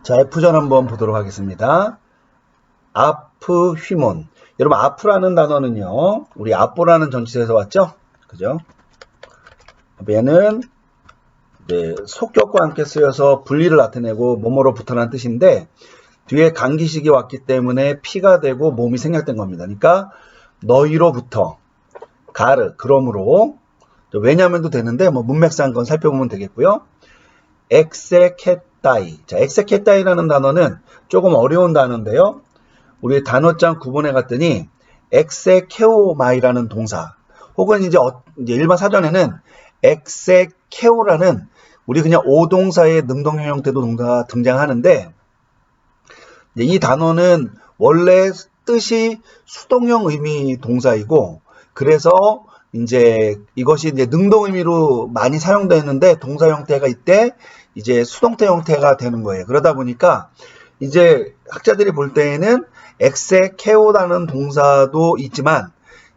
자, F전 한번 보도록 하겠습니다. 아프 휘몬. 여러분, 아프라는 단어는요, 우리 아뽀라는 전치사에서 왔죠? 그죠? 얘는 속격과 함께 쓰여서 분리를 나타내고 몸으로부터라는 뜻인데, 뒤에 강기식이 왔기 때문에 피가 되고 몸이 생략된 겁니다. 그러니까 너희로부터 가르, 그러므로 왜냐면도 되는데 뭐 문맥상 그건 살펴보면 되겠고요. 엑세케따이. 자, 엑세케따이라는 단어는 조금 어려운 단어인데요. 우리 단어장 구본에 갔더니 엑세케오마이라는 동사, 혹은 이제 일반 사전에는 엑세케오라는 우리 그냥 오동사의 능동형 형태도 동사가 등장하는데, 이 단어는 원래 뜻이 수동형 의미 동사이고, 그래서 이제 이것이 이제 능동 의미로 많이 사용되는데 동사 형태가 이때 이제 수동태 형태가 되는 거예요. 그러다 보니까 이제 학자들이 볼 때에는 엑세케오라는 동사도 있지만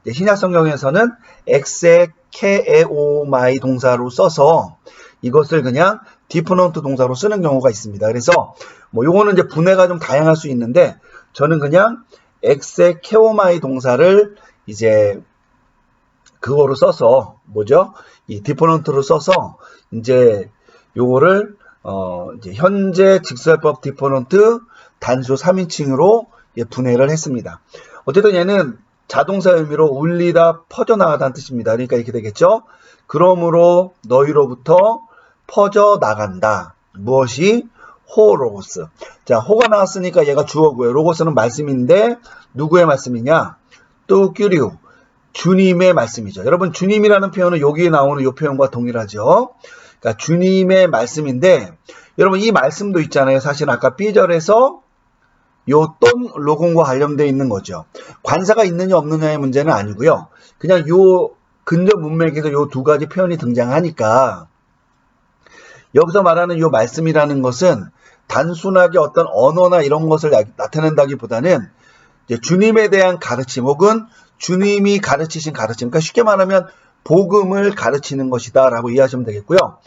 신약 성경에서는 엑세케에오마이 동사로 써서 이것을 그냥 디퍼넌트 동사로 쓰는 경우가 있습니다. 그래서 뭐 요거는 이제 분해가 좀 다양할 수 있는데, 저는 그냥 엑세케오마이 동사를 이제 그거로 써서 이 디퍼넌트로 써서 이제 요거를 이제 현재 직설법 디퍼넌트 단수 3인칭으로 분해를 했습니다. 어쨌든 얘는 자동사 의미로 울리다, 퍼져나가다는 뜻입니다. 그러니까 이렇게 되겠죠. 그러므로 너희로부터 퍼져나간다. 무엇이? 호 로고스. 자, 호가 나왔으니까 얘가 주어고요. 로고스는 말씀인데 누구의 말씀이냐? 또 끼리우. 주님의 말씀이죠. 여러분, 주님이라는 표현은 여기에 나오는 이 표현과 동일하죠. 그러니까 주님의 말씀인데, 여러분 이 말씀도 있잖아요. 사실 아까 B절에서 요 떤 로곤과 관련되어 있는 거죠. 관사가 있느냐 없느냐의 문제는 아니고요. 그냥 요 근접 문맥에서 요 두 가지 표현이 등장하니까, 여기서 말하는 요 말씀이라는 것은 단순하게 어떤 언어나 이런 것을 나타낸다기보다는 이제 주님에 대한 가르침, 혹은 주님이 가르치신 가르침, 그러니까 쉽게 말하면 복음을 가르치는 것이다 라고 이해하시면 되겠고요.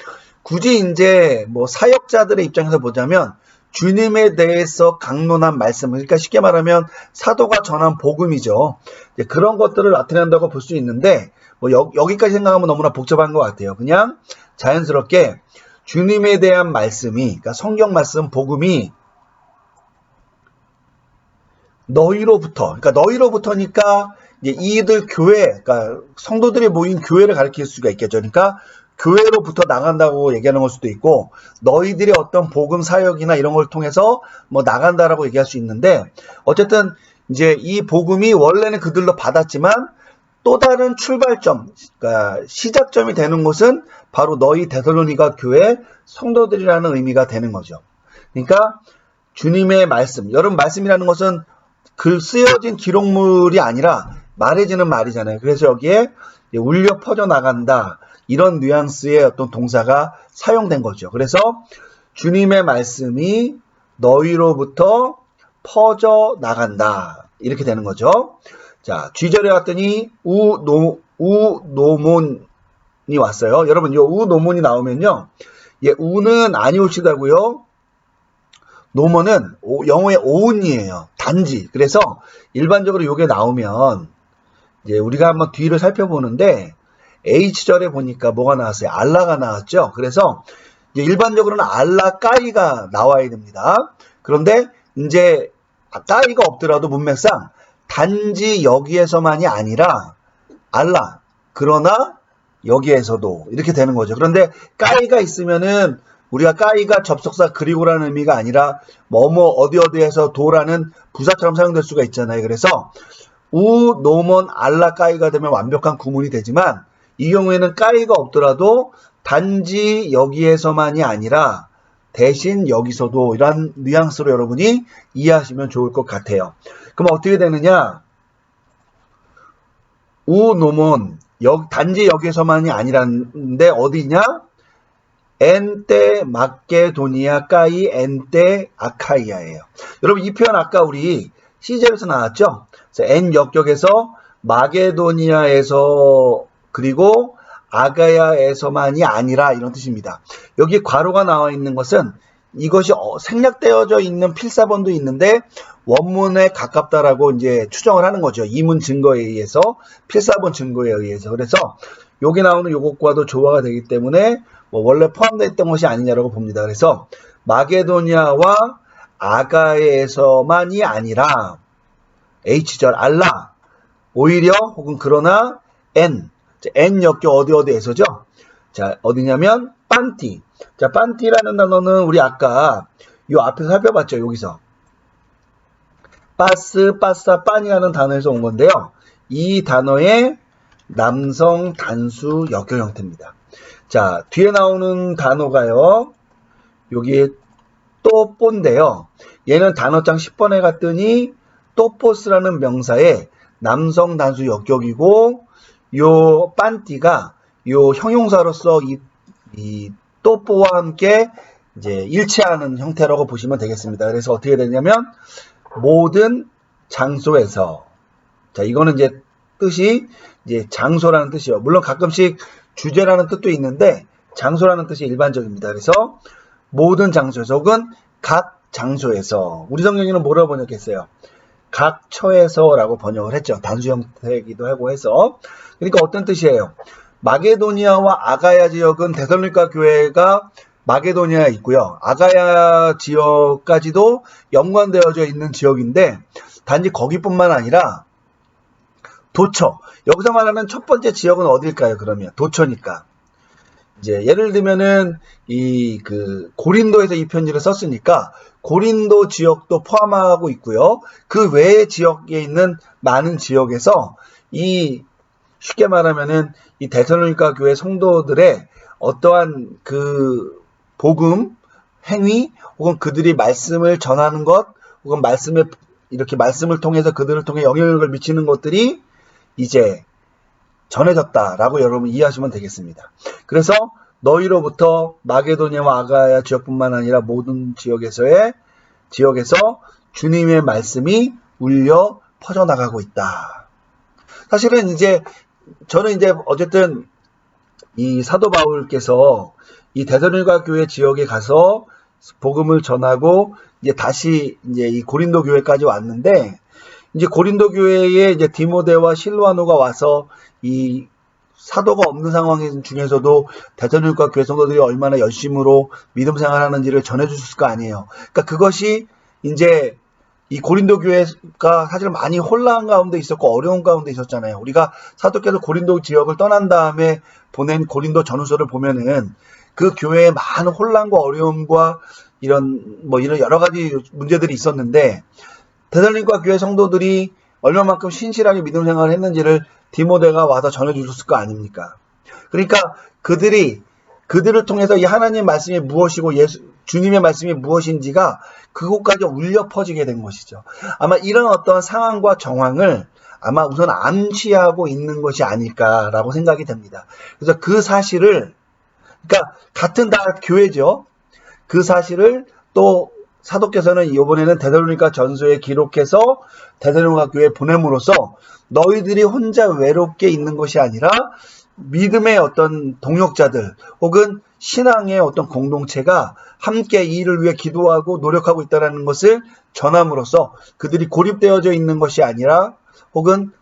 굳이 이제 뭐 사역자들의 입장에서 보자면 주님에 대해서 강론한 말씀, 그러니까 쉽게 말하면 사도가 전한 복음이죠. 그런 것들을 나타낸다고 볼 수 있는데, 뭐 여기까지 생각하면 너무나 복잡한 것 같아요. 그냥 자연스럽게 주님에 대한 말씀이, 그러니까 성경 말씀, 복음이 너희로부터, 그러니까 너희로부터니까 이제 이들 교회, 그러니까 성도들이 모인 교회를 가리킬 수가 있겠죠. 그러니까 교회로부터 나간다고 얘기하는 걸 수도 있고, 너희들의 어떤 복음 사역이나 이런 걸 통해서 뭐 나간다라고 얘기할 수 있는데, 어쨌든 이제 이 복음이 원래는 그들로 받았지만 또 다른 출발점, 그러니까 시작점이 되는 곳은 바로 너희 데살로니가 교회 성도들이라는 의미가 되는 거죠. 그러니까 주님의 말씀, 여러분 말씀이라는 것은 글 쓰여진 기록물이 아니라 말해지는 말이잖아요. 그래서 여기에 울려 퍼져나간다, 이런 뉘앙스의 어떤 동사가 사용된 거죠. 그래서 주님의 말씀이 너희로부터 퍼져나간다, 이렇게 되는 거죠. 자, G절에 왔더니 우노몬이 왔어요. 여러분, 이 우노몬이 나오면요, 우는 아니올치다고요. 노먼은 영어의 오운이에요. 단지. 그래서 일반적으로 이게 나오면 이제 우리가 한번 뒤를 살펴보는데, H절에 보니까 뭐가 나왔어요? 알라가 나왔죠. 그래서 이제 일반적으로는 알라 까이가 나와야 됩니다. 그런데 이제 까이가 없더라도 문맥상 단지 여기에서만이 아니라 알라, 그러나 여기에서도, 이렇게 되는 거죠. 그런데 까이가 있으면은 우리가 까이가 접속사 그리고라는 의미가 아니라 뭐뭐 어디어디에서 도라는 부사처럼 사용될 수가 있잖아요. 그래서 노먼 알라 까이가 되면 완벽한 구문이 되지만, 이 경우에는 까이가 없더라도 단지 여기에서만이 아니라 대신 여기서도, 이런 뉘앙스로 여러분이 이해하시면 좋을 것 같아요. 그럼 어떻게 되느냐? 노먼, 단지 여기에서만이 아니라는데 어디냐? 엔테 마케도니아 까이 엔테 아카이아예요. 여러분 이 표현 아까 우리 C절에서 나왔죠? 그래서 N 역격에서 마게도니아에서 그리고 아가야에서만이 아니라, 이런 뜻입니다. 여기 괄호가 나와 있는 것은 이것이 생략되어져 있는 필사본도 있는데 원문에 가깝다라고 이제 추정을 하는 거죠. 이문 증거에 의해서, 필사본 증거에 의해서. 그래서 여기 나오는 요것과도 조화가 되기 때문에 뭐 원래 포함되어 것이 아니냐라고 봅니다. 그래서 마게도니아와 아가에서만이 아니라 H절 알라, 오히려 혹은 그러나 N 역교 어디에서죠? 자, 어디냐면 빤티. 자, 빤티라는 단어는 우리 아까 요 앞에서 살펴봤죠. 여기서 빠스, 빠싸, 빤이라는 단어에서 온 건데요. 이 단어의 남성 단수 역교 형태입니다. 자, 뒤에 나오는 단어가요. 여기에 또뽀인데요. 얘는 단어장 10번에 갔더니 또뽀스라는 명사의 남성 단수 역격이고, 요 빤띠가 요 형용사로서 이 또뽀와 함께 이제 일치하는 형태라고 보시면 되겠습니다. 그래서 어떻게 되냐면 모든 장소에서, 자, 이거는 이제 뜻이 이제 장소라는 뜻이요. 물론 가끔씩 주제라는 뜻도 있는데 장소라는 뜻이 일반적입니다. 그래서 모든 장소에서 혹은 각 장소에서, 우리 성경에는 뭐라고 번역했어요? 각 처에서라고 번역을 했죠. 단수 형태이기도 하고 해서. 그러니까 어떤 뜻이에요? 마게도니아와 아가야 지역은 데살로니가 교회가 마게도니아에 있고요. 아가야 지역까지도 연관되어져 있는 지역인데 단지 거기뿐만 아니라 도처. 여기서 말하는 첫 번째 지역은 어딜까요? 그러면 도처니까. 이제 예를 들면은 고린도에서 이 편지를 썼으니까 고린도 지역도 포함하고 있고요. 그 외의 지역에 있는 많은 지역에서 쉽게 말하면은 이 데살로니가 교회 성도들의 어떠한 그 복음 행위 혹은 그들이 말씀을 전하는 것 혹은 이렇게 말씀을 통해서 그들을 통해 영향력을 미치는 것들이 이제 전해졌다라고 여러분 이해하시면 되겠습니다. 그래서 너희로부터 마게도니아와 아가야 지역뿐만 아니라 모든 지역에서 주님의 말씀이 울려 퍼져나가고 있다. 사실은 저는 어쨌든 이 사도 바울께서 이 데살로니가 교회 지역에 가서 복음을 전하고 이제 다시 이 고린도 교회까지 왔는데, 이제 고린도 교회에 이제 디모데와 실로아노가 와서 이 사도가 없는 상황 중에서도 데살로니가 교회 성도들이 얼마나 열심으로 믿음 생활하는지를 전해주셨을 거 아니에요. 그러니까 그것이 이제 이 고린도 교회가 사실 많이 혼란 가운데 있었고 어려운 가운데 있었잖아요. 우리가 사도께서 고린도 지역을 떠난 다음에 보낸 고린도 전후서를 보면은 그 교회에 많은 혼란과 어려움과 이런 여러 가지 문제들이 있었는데, 데살로니가 교회 성도들이 얼마만큼 신실하게 믿음 생활을 했는지를 디모데가 와서 전해주셨을 거 아닙니까? 그러니까 그들을 통해서 이 하나님 말씀이 무엇이고 주님의 말씀이 무엇인지가 그곳까지 울려 퍼지게 된 것이죠. 아마 이런 어떤 상황과 정황을 아마 우선 암시하고 있는 것이 아닐까라고 생각이 됩니다. 그래서 그 사실을, 그러니까 같은 다 교회죠. 그 사실을 또 사도께서는 이번에는 데살로니가 전서에 기록해서 데살로니가 교회에 보냄으로써 너희들이 혼자 외롭게 있는 것이 아니라 믿음의 어떤 동역자들 혹은 신앙의 어떤 공동체가 함께 이 일을 위해 기도하고 노력하고 있다는 것을 전함으로써 그들이 고립되어져 있는 것이 아니라 혹은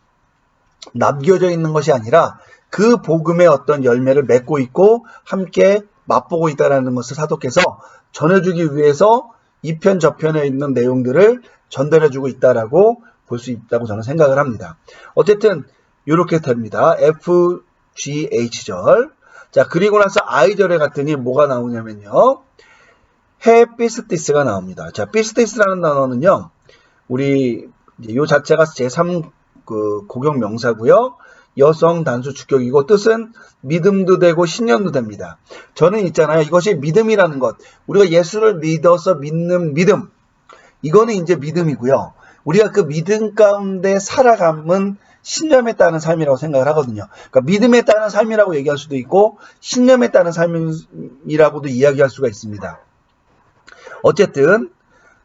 남겨져 있는 것이 아니라 그 복음의 어떤 열매를 맺고 있고 함께 맛보고 있다는 것을 사도께서 전해주기 위해서 이 편 저편에 있는 내용들을 전달해주고 있다라고 볼 수 있다고 저는 생각을 합니다. 어쨌든 이렇게 됩니다. FGH절. 자, 그리고 나서 I절에 갔더니 뭐가 나오냐면요. 헤피스티스가 나옵니다. 자, 피스티스라는 단어는요. 우리 요 자체가 제3 고격 명사고요. 여성 단수 주격이고 뜻은 믿음도 되고 신념도 됩니다. 저는 있잖아요. 이것이 믿음이라는 것. 우리가 예수를 믿어서 믿는 믿음. 이거는 이제 믿음이고요. 우리가 그 믿음 가운데 살아감은 신념에 따른 삶이라고 생각을 하거든요. 그러니까 믿음에 따른 삶이라고 얘기할 수도 있고 신념에 따른 삶이라고도 이야기할 수가 있습니다. 어쨌든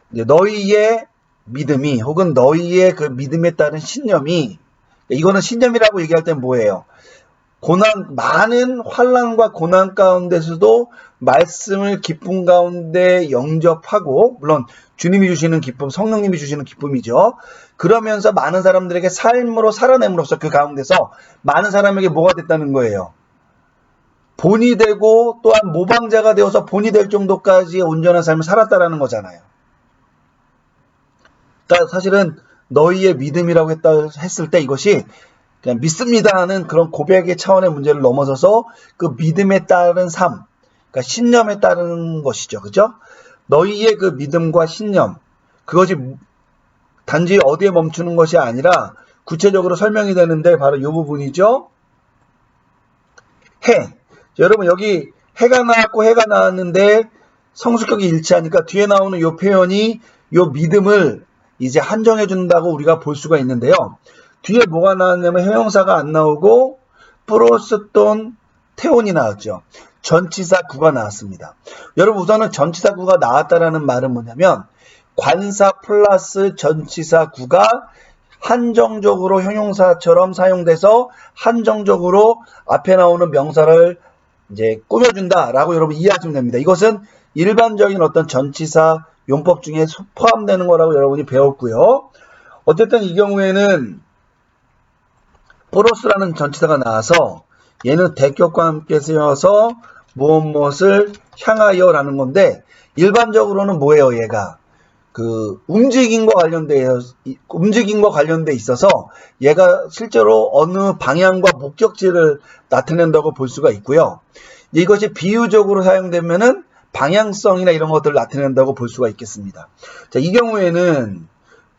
너희의 믿음이 혹은 너희의 그 믿음에 따른 신념이, 이거는 신념이라고 얘기할 땐 뭐예요? 많은 환난과 고난 가운데서도 말씀을 기쁨 가운데 영접하고, 물론 주님이 주시는 기쁨, 성령님이 주시는 기쁨이죠. 그러면서 많은 사람들에게 삶으로 살아냄으로써 그 가운데서 많은 사람에게 뭐가 됐다는 거예요? 본이 되고 또한 모방자가 되어서 본이 될 정도까지 온전한 삶을 살았다라는 거잖아요. 그러니까 사실은 너희의 믿음이라고 했을 때 이것이 그냥 믿습니다는 그런 고백의 차원의 문제를 넘어서서 그 믿음에 따른 삶, 그러니까 신념에 따른 것이죠. 그죠? 너희의 그 믿음과 신념, 그것이 단지 어디에 멈추는 것이 아니라 구체적으로 설명이 되는데 바로 이 부분이죠. 해. 여러분 여기 해가 나왔고 해가 나왔는데 성수격이 일치하니까 뒤에 나오는 이 표현이 이 믿음을 이제 한정해 준다고 우리가 볼 수가 있는데요. 뒤에 뭐가 나왔냐면 형용사가 안 나오고 프로스톤 테온이 나왔죠. 전치사 구가 나왔습니다. 여러분 우선은 전치사 구가 나왔다라는 말은 뭐냐면 관사 플러스 전치사 구가 한정적으로 형용사처럼 사용돼서 한정적으로 앞에 나오는 명사를 이제 꾸며준다라고 여러분 이해하시면 됩니다. 이것은 일반적인 어떤 전치사 용법 중에 포함되는 거라고 여러분이 배웠고요. 어쨌든 이 경우에는 프로스라는 전치사가 나와서 얘는 대격과 함께 쓰여서 무엇을 향하여라는 건데 일반적으로는 뭐예요? 얘가 그 움직임과 관련돼 있어서 얘가 실제로 어느 방향과 목적지를 나타낸다고 볼 수가 있고요. 이것이 비유적으로 사용되면은 방향성이나 이런 것들을 나타낸다고 볼 수가 있겠습니다. 자, 이 경우에는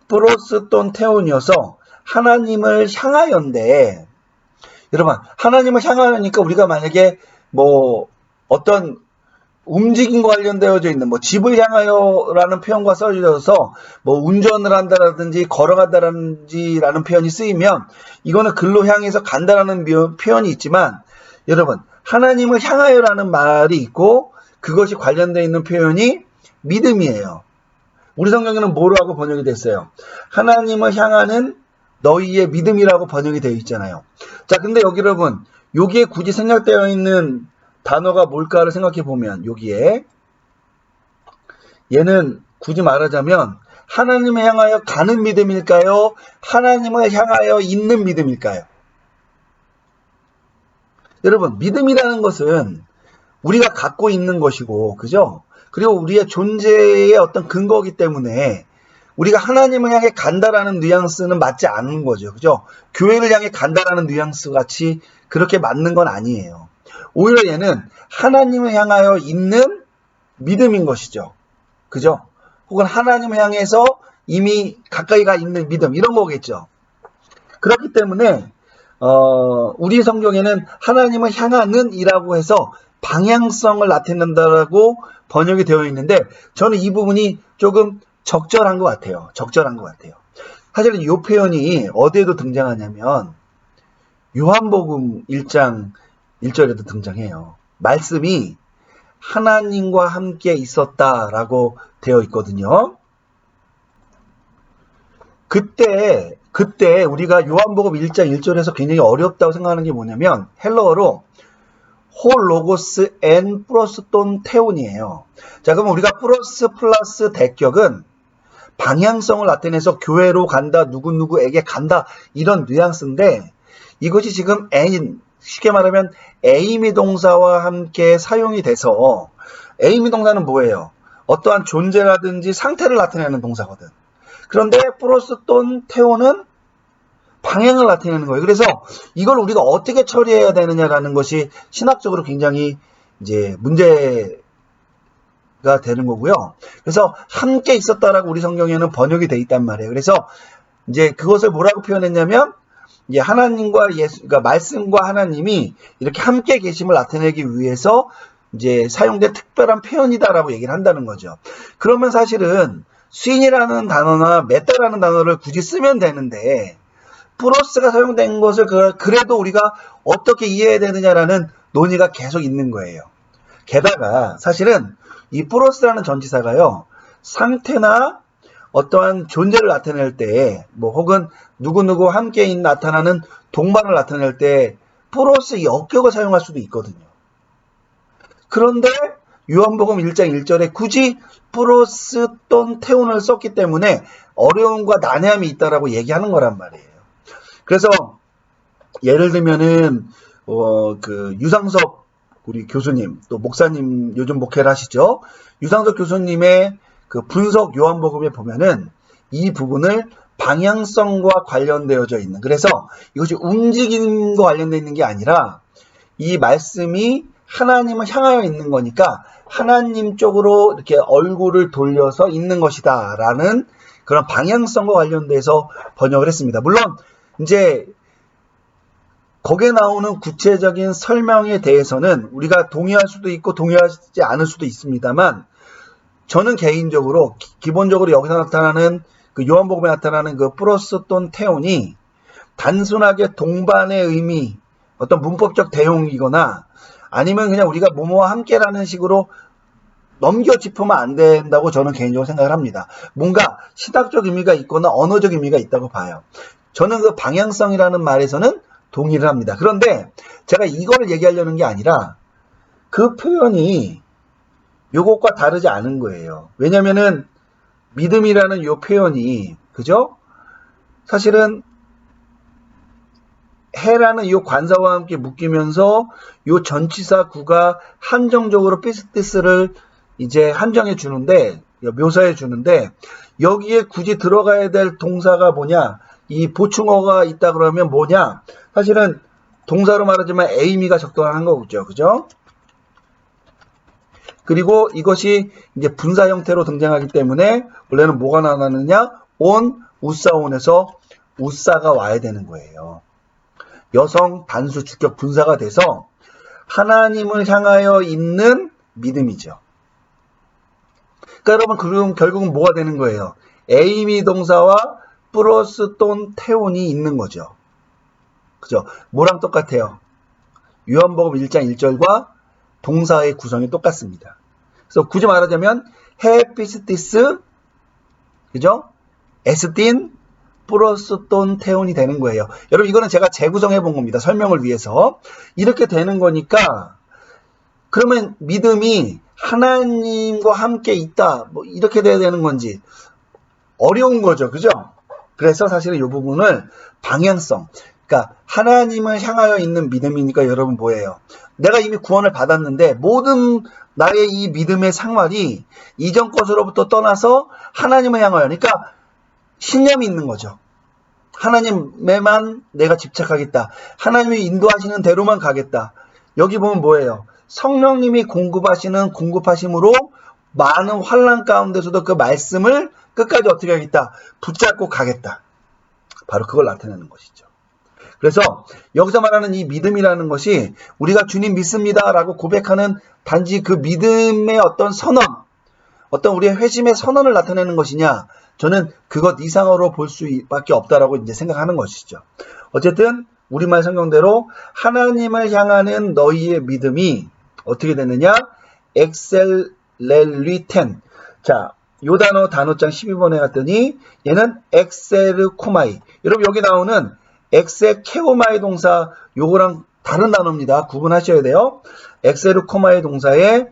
프로스톤 테온이어서 하나님을 향하여인데, 여러분 하나님을 향하여니까 우리가 만약에 뭐 어떤 움직임과 관련되어져 있는 뭐 집을 향하여라는 표현과 써져서 뭐 운전을 한다라든지 걸어간다라는 표현이 쓰이면 이거는 글로 향해서 간다라는 표현이 있지만 여러분 하나님을 향하여라는 말이 있고 그것이 관련되어 있는 표현이 믿음이에요. 우리 성경에는 뭐라고 번역이 됐어요? 하나님을 향하는 너희의 믿음이라고 번역이 되어 있잖아요. 자, 근데 여기 여러분 여기에 굳이 생략되어 있는 단어가 뭘까를 생각해 보면 여기에 얘는 굳이 말하자면 하나님을 향하여 가는 믿음일까요? 하나님을 향하여 있는 믿음일까요? 여러분 믿음이라는 것은 우리가 갖고 있는 것이고 그죠? 그리고 우리의 존재의 어떤 근거이기 때문에 우리가 하나님을 향해 간다라는 뉘앙스는 맞지 않는 거죠. 그죠? 교회를 향해 간다라는 뉘앙스 같이 그렇게 맞는 건 아니에요. 오히려 얘는 하나님을 향하여 있는 믿음인 것이죠. 그죠? 혹은 하나님을 향해서 이미 가까이 가 있는 믿음 이런 거겠죠. 그렇기 때문에 우리 성경에는 하나님을 향하는 이라고 해서 방향성을 나타낸다라고 번역이 되어 있는데 저는 이 부분이 조금 적절한 것 같아요. 사실은 이 표현이 어디에도 등장하냐면 요한복음 1장 1절에도 등장해요. 말씀이 하나님과 함께 있었다라고 되어 있거든요. 그때 우리가 요한복음 1장 1절에서 굉장히 어렵다고 생각하는 게 뭐냐면 헬러어로 홀 로고스 앤 프로스톤 테온이에요. 자, 그러면 우리가 프로스 플러스 대격은 방향성을 나타내서 교회로 간다, 누구누구에게 간다 이런 뉘앙스인데 이것이 지금 쉽게 말하면 에이미 동사와 함께 사용이 돼서 에이미 동사는 뭐예요? 어떠한 존재라든지 상태를 나타내는 동사거든. 그런데 프로스톤 테온은 방향을 나타내는 거예요. 그래서 이걸 우리가 어떻게 처리해야 되느냐라는 것이 신학적으로 굉장히 이제 문제가 되는 거고요. 그래서 함께 있었다라고 우리 성경에는 번역이 돼 있단 말이에요. 그래서 이제 그것을 뭐라고 표현했냐면 이제 하나님과 그러니까 말씀과 하나님이 이렇게 함께 계심을 나타내기 위해서 이제 사용된 특별한 표현이다라고 얘기를 한다는 거죠. 그러면 사실은 스윈이라는 단어나 메타라는 단어를 굳이 쓰면 되는데 프로스가 사용된 것을 그래도 우리가 어떻게 이해해야 되느냐라는 논의가 계속 있는 거예요. 게다가 사실은 이 프로스라는 전치사가요. 상태나 어떠한 존재를 나타낼 때 뭐 혹은 누구누구 함께 나타나는 동반을 나타낼 때 플러스 역격을 사용할 수도 있거든요. 그런데 요한복음 1장 1절에 굳이 플러스 돈 태운을 썼기 때문에 어려움과 난해함이 있다라고 얘기하는 거란 말이에요. 그래서 예를 들면은 그 유상석 우리 교수님 또 목사님 요즘 목회를 하시죠. 유상석 교수님의 그 분석 요한복음에 보면은 이 부분을 방향성과 관련되어져 있는, 그래서 이것이 움직임과 관련되어 있는 게 아니라 이 말씀이 하나님을 향하여 있는 거니까 하나님 쪽으로 이렇게 얼굴을 돌려서 있는 것이다 라는 그런 방향성과 관련돼서 번역을 했습니다. 물론 이제 거기에 나오는 구체적인 설명에 대해서는 우리가 동의할 수도 있고 동의하지 않을 수도 있습니다만, 저는 개인적으로 기본적으로 여기서 나타나는 그 요한복음에 나타나는 그 플러스돈 태온이 단순하게 동반의 의미, 어떤 문법적 대용이거나 아니면 그냥 우리가 뭐뭐와 함께라는 식으로 넘겨 짚으면 안 된다고 저는 개인적으로 생각을 합니다. 뭔가 시각적 의미가 있거나 언어적 의미가 있다고 봐요. 저는 그 방향성이라는 말에서는 동의를 합니다. 그런데 제가 이거를 얘기하려는 게 아니라 그 표현이 요것과 다르지 않은 거예요. 왜냐면은 믿음이라는 요 표현이, 그죠? 사실은 해라는 요 관사와 함께 묶이면서 요 전치사 구가 한정적으로 피스티스를 이제 한정해 주는데, 묘사해 주는데, 여기에 굳이 들어가야 될 동사가 뭐냐? 이 보충어가 있다 그러면 뭐냐? 사실은 동사로 말하지만 에이미가 적당한 거죠. 그죠? 그리고 이것이 이제 분사 형태로 등장하기 때문에 원래는 뭐가 나왔느냐? 온, 우사온에서 우사가 와야 되는 거예요. 여성 단수 주격 분사가 돼서 하나님을 향하여 있는 믿음이죠. 그러니까 여러분 그럼 결국은 뭐가 되는 거예요? 에이미 동사와 플러스 돈 태온이 있는 거죠. 그죠? 뭐랑 똑같아요? 요한복음 1장 1절과 동사의 구성이 똑같습니다. 그래서 굳이 말하자면 헤피스티스, 그죠? 에스틴 플러스 돈 태온이 되는 거예요. 여러분 이거는 제가 재구성해 본 겁니다. 설명을 위해서. 이렇게 되는 거니까 그러면 믿음이 하나님과 함께 있다, 뭐 이렇게 돼야 되는 건지 어려운 거죠. 그죠? 그래서 사실은 이 부분을 방향성, 그러니까 하나님을 향하여 있는 믿음이니까 여러분 뭐예요? 내가 이미 구원을 받았는데 모든 나의 이 믿음의 생활이 이전 것으로부터 떠나서 하나님을 향하여, 그러니까 신념이 있는 거죠. 하나님에만 내가 집착하겠다. 하나님이 인도하시는 대로만 가겠다. 여기 보면 뭐예요? 성령님이 공급하심으로 많은 환난 가운데서도 그 말씀을 끝까지 어떻게 하겠다? 붙잡고 가겠다. 바로 그걸 나타내는 것이죠. 그래서 여기서 말하는 이 믿음이라는 것이 우리가 주님 믿습니다 라고 고백하는 단지 그 믿음의 어떤 선언, 어떤 우리의 회심의 선언을 나타내는 것이냐, 저는 그것 이상으로 볼 수밖에 없다라고 이제 생각하는 것이죠. 어쨌든 우리말 성경대로 하나님을 향하는 너희의 믿음이 어떻게 되느냐? 엑셀렐리텐. 자, 요 단어장 12번에 갔더니 얘는 엑셀코마이. 여러분 여기 나오는 엑세케오마이 동사 요거랑 다른 단어입니다. 구분하셔야 돼요. 엑셀코마이 동사의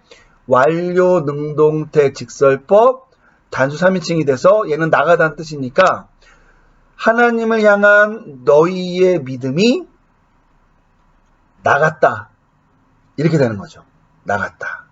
완료 능동태 직설법 단수 3인칭이 돼서 얘는 나가다는 뜻이니까 하나님을 향한 너희의 믿음이 나갔다. 이렇게 되는 거죠. 나갔다.